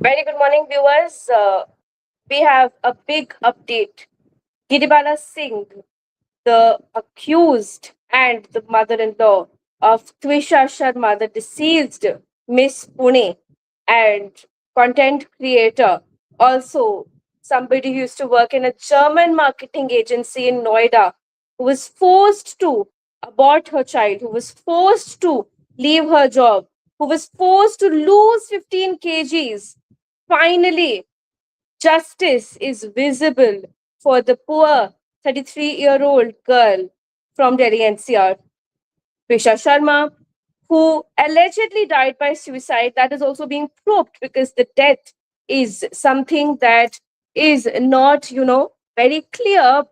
Very good morning, viewers. We have a big update. Giribala Singh, the accused and the mother-in-law of Twisha Sharma, the deceased Miss Pune and content creator, also somebody who used to work in a German marketing agency in Noida, who was forced to abort her child, who was forced to leave her job, who was forced to lose 15 kgs. Finally, justice is visible for the poor 33-year-old girl from Delhi NCR, Twisha Sharma, who allegedly died by suicide. That is also being probed because the death is something that is not, very clear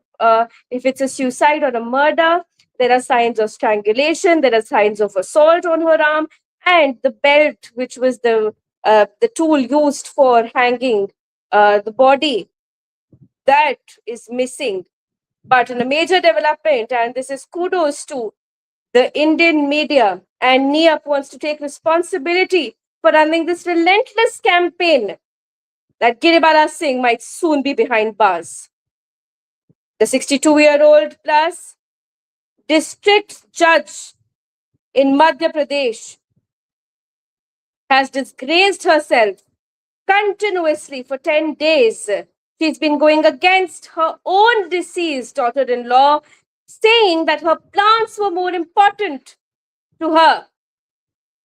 if it's a suicide or a murder. There are signs of strangulation, there are signs of assault on her arm, and the belt, which was the tool used for hanging the body, that is missing. But in a major development, and this is kudos to the Indian media, and NIAP wants to take responsibility for running this relentless campaign that Giribala Singh might soon be behind bars. The 62-year-old plus district judge in Madhya Pradesh has disgraced herself continuously for 10 days. She's been going against her own deceased daughter-in-law, saying that her plants were more important to her,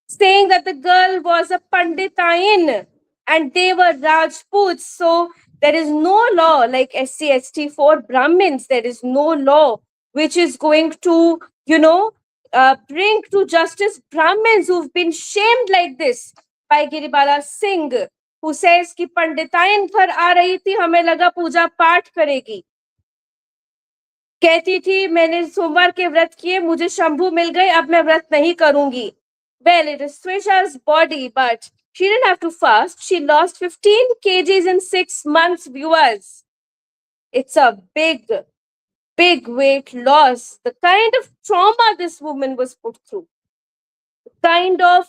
saying that the girl was a Panditain and they were Rajputs. So there is no law like SC/ST for Brahmins. There is no law which is going to, bring to justice Brahmins who've been shamed like this by Giribala Singh, who says कि पंडिताइन घर आ रही थी, हमें लगा पूजा पाठ करेगी, कहती थी मैंने सोमवार के व्रत किए, मुझे शंभू मिल गए, अब मैं व्रत नहीं करूंगी. Well, it is Twisha's body, but she didn't have to fast. She lost 15 kgs in 6 months, viewers. It's a big, big weight loss. The kind of trauma this woman was put through, the kind of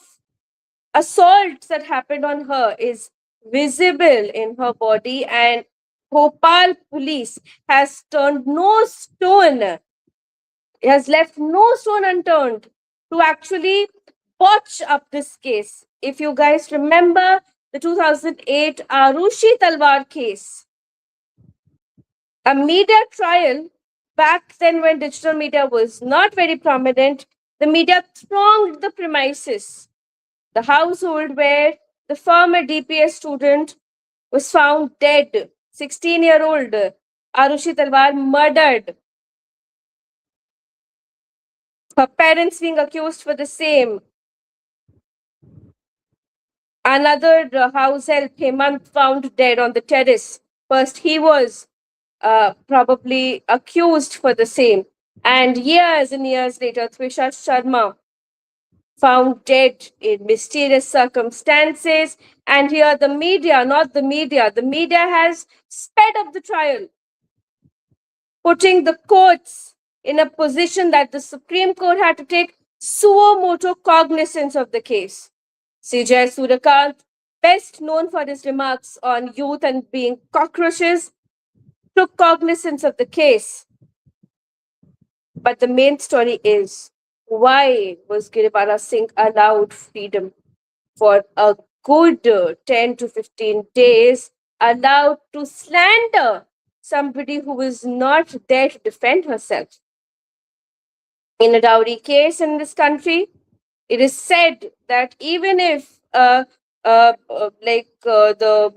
assault that happened on her is visible in her body, and Bhopal police has turned no stone, has left no stone unturned to actually botch up this case. If you guys remember the 2008 Arushi Talwar case, a media trial back then when digital media was not very prominent, the media thronged the premises, the household where the former DPS student was found dead, 16-year-old Arushi Talwar murdered, her parents being accused for the same. Another house help, Hemant, found dead on the terrace. First, he was probably accused for the same. And years and years later, Twisha Sharma found dead in mysterious circumstances. And here the media, not the media has sped up the trial, putting the courts in a position that the Supreme Court had to take suo motu cognizance of the case. CJ Suryakant, best known for his remarks on youth and being cockroaches, took cognizance of the case. But the main story is, why was Giribala Singh allowed freedom for a good 10 to 15 days, allowed to slander somebody who was not there to defend herself? In a dowry case in this country, it is said that even if the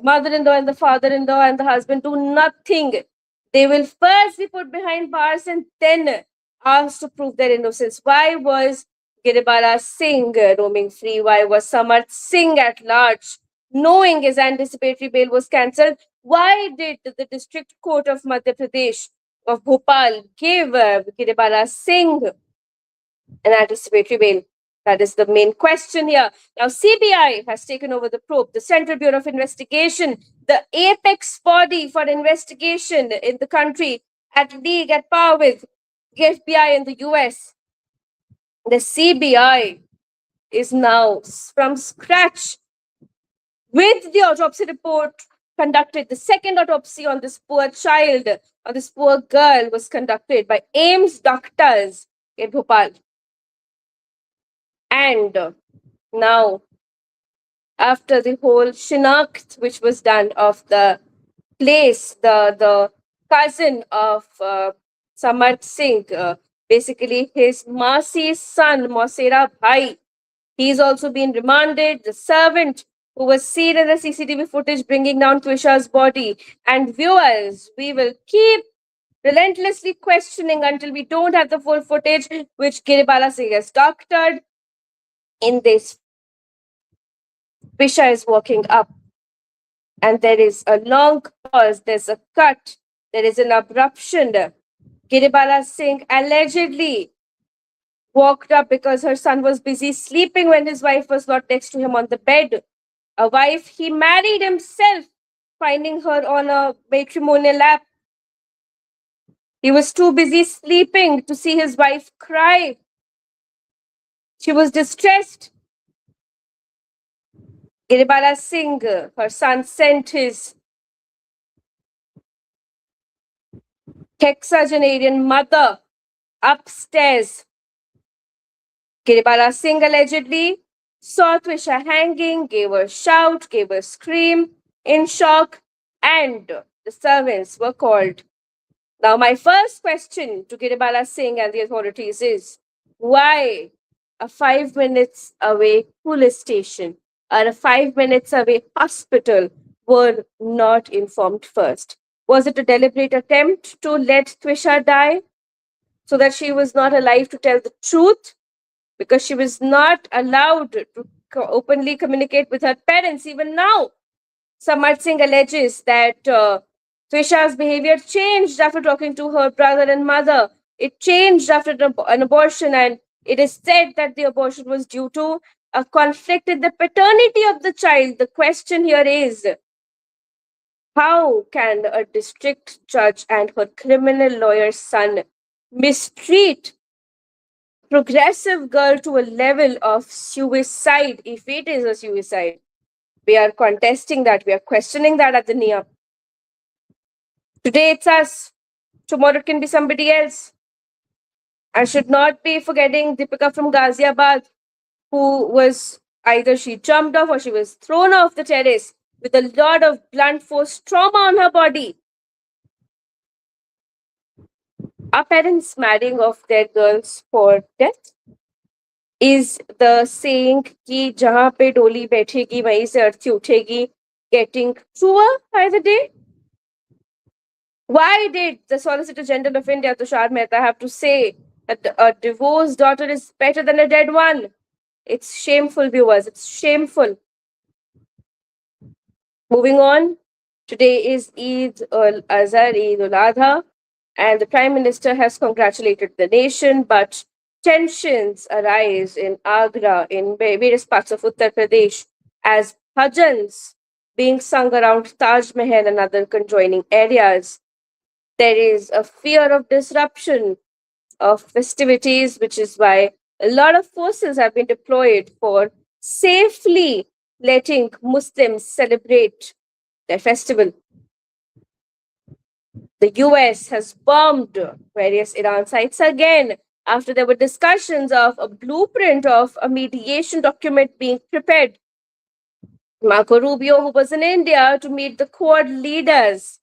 mother-in-law and the father-in-law and the husband do nothing, they will first be put behind bars and then asked to prove their innocence. Why was Giribala Singh roaming free? Why was Samarth Singh at large, knowing his anticipatory bail was cancelled? Why did the District Court of Madhya Pradesh of Bhopal give Giribala Singh an anticipatory bail? That is the main question here. Now, CBI has taken over the probe, the Central Bureau of Investigation, the apex body for investigation in the country, at league, at par with the FBI in the US. The CBI is now from scratch With the autopsy report conducted, the second autopsy on this poor child, on this poor girl, was conducted by AIMS doctors in Bhopal. And now, after the whole shinakt which was done of the place, the cousin of Samarth Singh, basically his Masi's son, Mosera Bhai, he's also been remanded. The servant who was seen in the CCTV footage bringing down Twisha's body. And viewers, we will keep relentlessly questioning until we don't have the full footage, which Giribala Singh has doctored in this. Twisha is walking up, and there is a long pause, there's a cut, there is an abruption. Giribala Singh allegedly walked up because her son was busy sleeping when his wife was not next to him on the bed. A wife he married himself, finding her on a matrimonial lap. He was too busy sleeping to see his wife cry. She was distressed. Giribala Singh, her son, sent his sexagenarian mother upstairs. Giribala Singh allegedly saw Twisha hanging, gave her a shout, gave her a scream in shock, and the servants were called. Now, my first question to Giribala Singh and the authorities is, why a 5 minutes away police station or a 5 minutes away hospital were not informed first? Was it a deliberate attempt to let Twisha die so that she was not alive to tell the truth? Because she was not allowed to openly communicate with her parents. Even now, Samarth Singh alleges that Twisha's behavior changed after talking to her brother and mother. It changed after an abortion, and it is said that the abortion was due to a conflict in the paternity of the child. The question here is, how can a district judge and her criminal lawyer's son mistreat progressive girl to a level of suicide? If it is a suicide, we are contesting that, we are questioning that at the NIA. Today it's us, tomorrow it can be somebody else. I should not be forgetting Deepika from Ghaziabad, who was either she jumped off or she was thrown off the terrace with a lot of blunt force trauma on her body. Are parents marrying off their girls for death? Is the saying कि जहाँ पे डोली बैठेगी वहीं से अर्थी उठेगी getting truer by the day? Why did the Solicitor General of India, Tushar Mehta, have to say that a divorced daughter is better than a dead one? It's shameful, viewers. It's shameful. Moving on. Today is Eid al-Azhar, Eid al-Adha, and the Prime Minister has congratulated the nation, but tensions arise in Agra, in various parts of Uttar Pradesh, as bhajans being sung around Taj Mahal and other conjoining areas. There is a fear of disruption of festivities, which is why a lot of forces have been deployed for safely letting Muslims celebrate their festival. The US has bombed various Iran sites again after there were discussions of a blueprint of a mediation document being prepared. Marco Rubio, who was in India to meet the Quad leaders,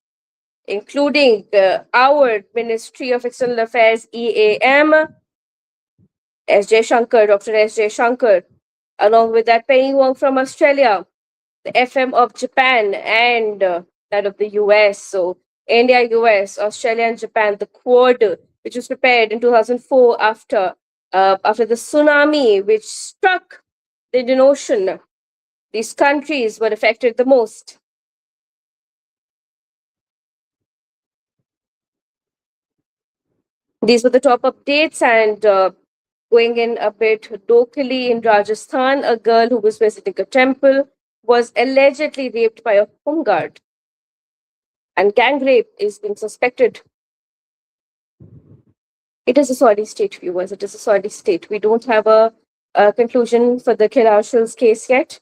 including our Ministry of External Affairs, EAM, S.J. Shankar, Dr. S.J. Shankar, along with that Penny Wong from Australia, the FM of Japan, and that of the US. So India, US, Australia, and Japan, the Quad, which was prepared in 2004 after the tsunami which struck the Indian Ocean. These countries were affected the most. These were the top updates, and going in a bit locally in Rajasthan, a girl who was visiting a temple was allegedly raped by a home guard, and gang rape is being suspected. It is a sorry state, viewers. It is a sorry state. We don't have a conclusion for the Kid Arshil's case yet.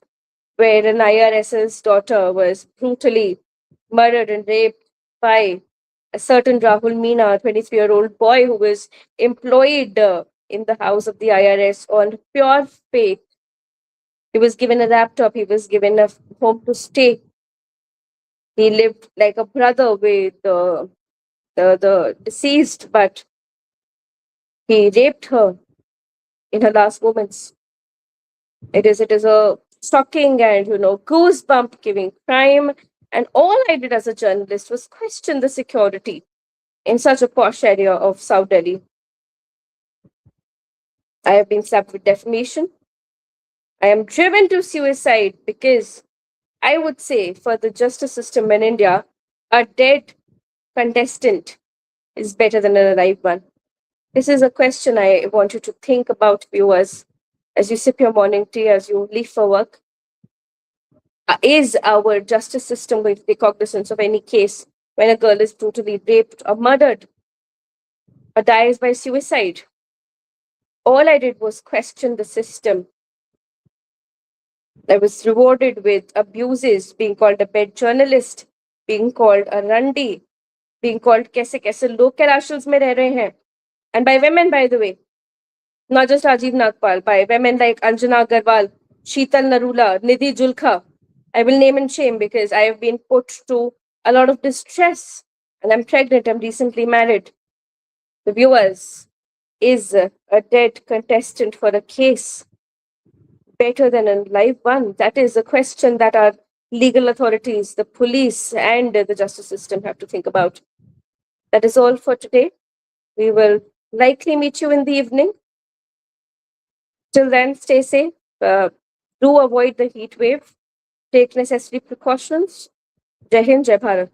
where an IRS's daughter was brutally murdered and raped by a certain Rahul Meena, a 23-year-old boy who was employed in the house of the IRS on pure faith. He was given a laptop, he was given a home to stay. He lived like a brother with the deceased, but he raped her in her last moments. It is a shocking and goosebump giving crime. And all I did as a journalist was question the security in such a posh area of South Delhi. I have been slapped with defamation. I am driven to suicide because I would say for the justice system in India, a dead contestant is better than an alive one. This is a question I want you to think about, viewers, as you sip your morning tea, as you leave for work. Is our justice system going to take cognizance of any case when a girl is brutally raped or murdered or dies by suicide? All I did was question the system. I was rewarded with abuses, being called a bad journalist, being called a randi, being called kaise kaise log Karashals mein reh rahe hain. And by women, by the way, not just Rajiv Nagpal, by women like Anjana Agarwal, Sheetal Narula, Nidhi Julka. I will name and shame because I have been put to a lot of distress and I'm pregnant. I'm recently married. The viewers, is a dead contestant for a case better than a live one? That is a question that our legal authorities, the police, and the justice system have to think about. That is all for today. We will likely meet you in the evening. Till then, stay safe. Do avoid the heat wave. Take necessary precautions. Jai Hind, Jai Bharat.